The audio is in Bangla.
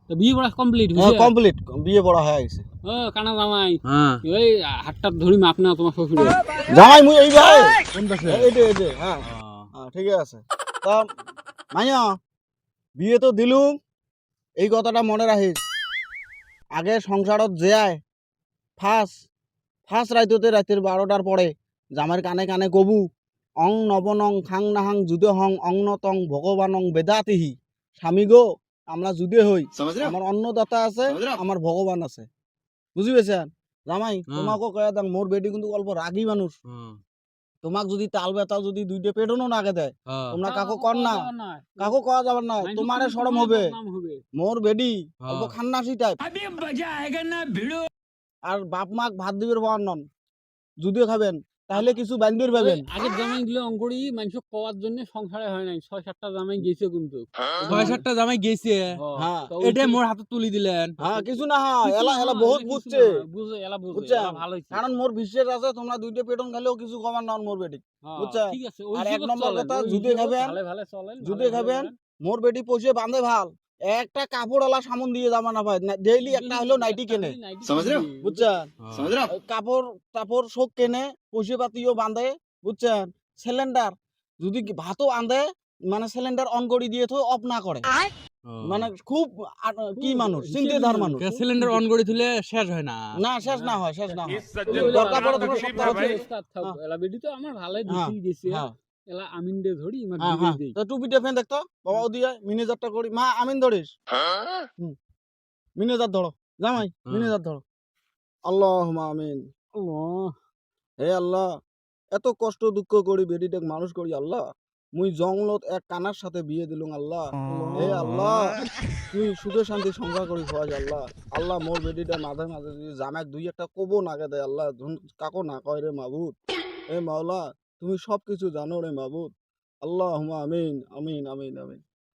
তো বিয়ে পড়া কমপ্লিট হ্যাঁ হয়েছে? কমপ্লিট, বিয়ে পড়া হয়ে গেছে। ও কানা জামাই, হ্যাঁ ওই হাতটা ধরি মাপ না তোমার শ্বশুরে। জামাই মুই এই ভাই কোন পাশে এইটে হ্যাঁ হ্যাঁ ঠিক আছে। তা মাইয়া বিয়ে তো দিলুম, এই কথাটা মনে রাখিস, আগে সংসারত যেয়ায় ফার্স্ট ফার্স্ট রাইততে রাতের 12টার পরে জামাইর কানে কানে কবু অং নবনং খাং নাহাং যুদে হং অং নতং ভগবানং বেদাতিহি। স্বামী গো, আমরা যুদে হই, আমার অন্নদাতা আছে, আমার ভগবান আছে, বুঝি পেয়েছেন? জামাই তোমাকেও কয়ে দেন, মোর বেটি কিন্তু অল্প রাগী মানুষ, তোমাক যদি তাল বেতাল যদি দুইটা পেটনও নাগে দেয়, তোমরা কাকো কর না, কাকো কয়া যাবার না, তোমারে সরম হবে। মোর বেডি অল্প খান্নাসি টাইপ, আর বাপ মাক ভাত দিবের পাওয়ার নন, যদিও খাবেন তাহলে কিছু বান্ধির পাবেন। আগের জামাই গুলো অঙ্কড়ি মানুষ কোয়ার জন্য সংসারে হয় নাই, 6-7টা জামাই গেছে কিন্তু। 6-7টা জামাই গেছে, হ্যাঁ এটা মোর হাতে তুলি দিলেন। হ্যাঁ কিছু না, হয় এলা এলা বহুত বুঝছে, বুঝে এলা বুঝে, বুঝছেন? এলা ভালো হইছে। কারণ মোর বিশ্বাস আছে তোমরা দুইটা পেটন খাইলেও কিছু কমার নন মোর বেটি, বুঝছেন? ঠিক আছে, ওই আর এক হিসেবে নম্বর চলেন, কথা, ওই জুতে হিসেবে খাবেন, ভালো ভালো চলেন, জুতে ভালো খাবেন, ভালো মোর বেটি পয়সা বাঁধে ভাল, একটা কাপড়ওয়ালা সামন দিয়ে যাবা না ভাই, ডেইলি একটা হলেও নাইটি কেনে, বুঝছেন? ওই কাপড় টাপড় সব কেনে, পয়সা পাতিও বাঁধে, বুঝছেন? সিলিন্ডার যদি ভাতও আন্ধে, মানে সিলিন্ডার অন করে দিয়ে তো অফ না করে, মানে খুব কি মানুষ, চিন্তাধার মানুষ। সিলিন্ডার অন করে দিলে শেষ হয় না। না শেষ না হয়, শেষ না হয়, ওই দরকার পড়ে তোমরা ওই সপ্তাহে ওস্তাদ থাকবো, হ্যাঁ। এলা বেডি তো আমার ভালোই হ্যাঁ, দিছি গেছে, হ্যাঁ, এলা আমিন দে ধরি ইমাক হ্যাঁ, দিয়ে হ্যাঁ। দেই। তো টুপিটা ফেন দেখতো বাবা দিয়ে মিনিজারটা করি, মা আমিন ধরিস, মিনিজার ধরো, জামাই মিনিজার ধরো, আল্লাহুম্মা আমিন। আল্লাহ, হে আল্লাহ, এত কষ্ট দুঃখ করি বেডিটাকে মানুষ করি আল্লাহ, মুই জঙ্গলত এক কানার সাথে বিয়ে দিলুম আল্লাহ, হে আল্লাহ তুই সুখে শান্তি সংসার করি খোয়াজ আল্লাহ। আল্লাহ মোর বেডিটা মাঝে মাঝে যদি জামাক দুই একটা কবো নাগে দেয় আল্লাহ, কাকো না কয় রে মাবুদ, এ মাওলা তুমি সব কিছু জানো রে মাবুদ, আল্লাহুম্মা আমিন আমিন আমিন আমিন।